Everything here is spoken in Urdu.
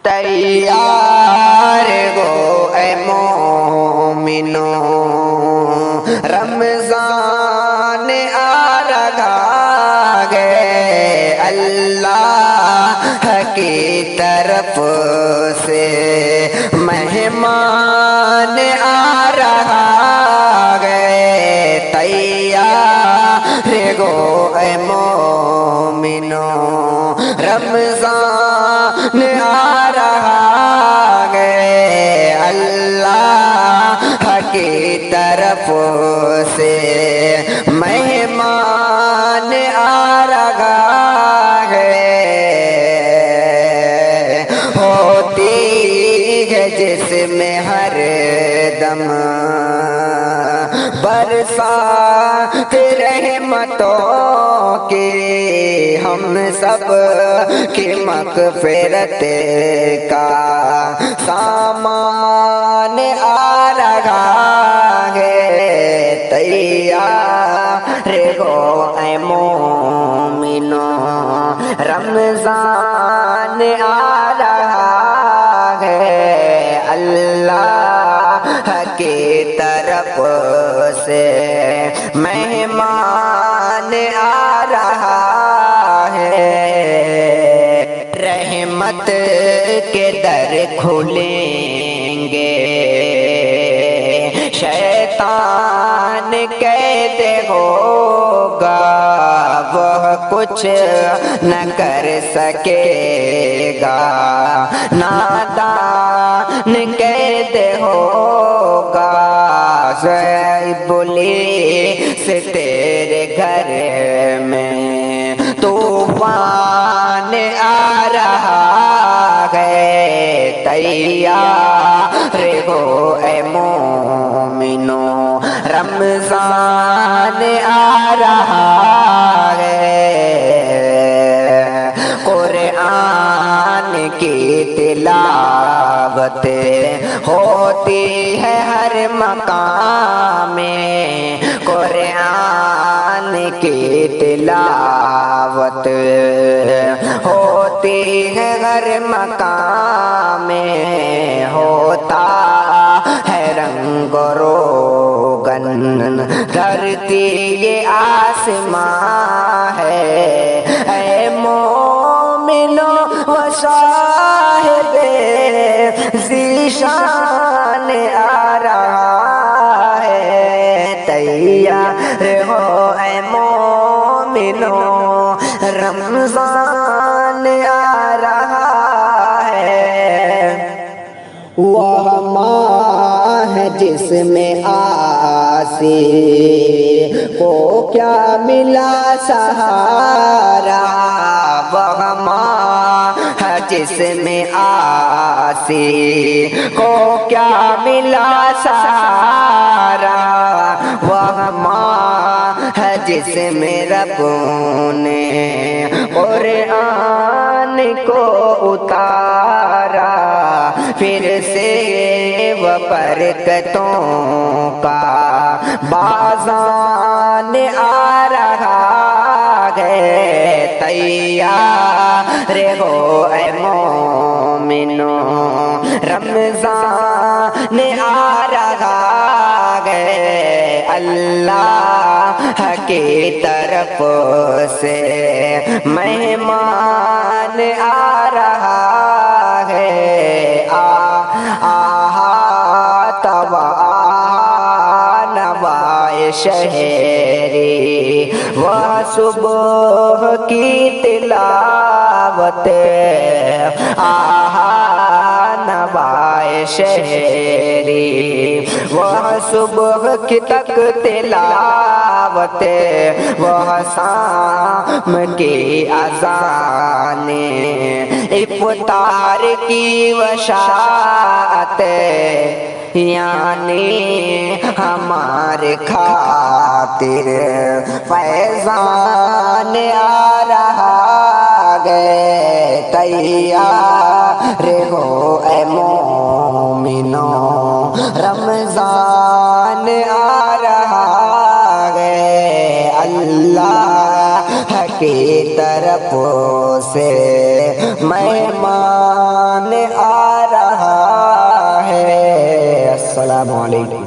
تیار ہو اے مومنو، رمضان آ رہا ہے، اللہ کی طرف سے مہمان آ رہا ہے۔ تیار ہو اے مومنو، رمضان آ رہا ہے، اللہ کی طرف سے مہمان آ رہا ہے۔ ہوتی ہے جس میں ہر دم برسات رحمتوں کی، ہم سب کی مغفرت کا سامان آ رہا ہے۔ تیار ہو اے مومنو، رمضان آ رہا ہے، اللہ کی طرف سے مہمان آ رہا ہے۔ رحمت کے در کھلیں گے، شیطان قید ہوگا، وہ کچھ نہ کر سکے گا، نادان قید ہوگا، ابلیس تیرے گھر میں طوفان آ رہا ہے۔ تیار ہو اے مومنو، رمضان آ رہا ہے۔ قرآن کی تلاوت ہوتی ہے ہر مقام میں، قرآن کی تلاوت ہوتی ہے ہر مقام میں، ہوتا ہے رنگ و روغن دھرتی یہ آسمان ہے۔ اے مومنو و صاحب ذیشان آ رہا ہے۔ تیار ہو اے مومنو، رمضان آ رہا ہے۔ وہ ماہ جس میں آسی کو کیا ملا سہارا، وہ ماہ جس میں آسی کو کیا ملا سہارا، وہ ماہ جس میں رب نے قرآن کو اتارا، پھر سے وہ برکتوں کا بازان آ رہا ہے۔ تیار ہو اے مومنو، رمضان آ رہا ہے، اللہ کی طرف سے مہمان آ رہا ہے۔ نوائے شہری وہ صبح کی تلاوت، نوائے شہری وہ صبح کی تک تلاوت، وہ شام کی اذان افطار کی وشاعت، یعنی ہمارے خاطر فیضان آ رہا ہے۔ تیار ہو اے مومنو، رمضان آ رہا ہے، اللہ کی طرف سے مہمان السلام علیکم.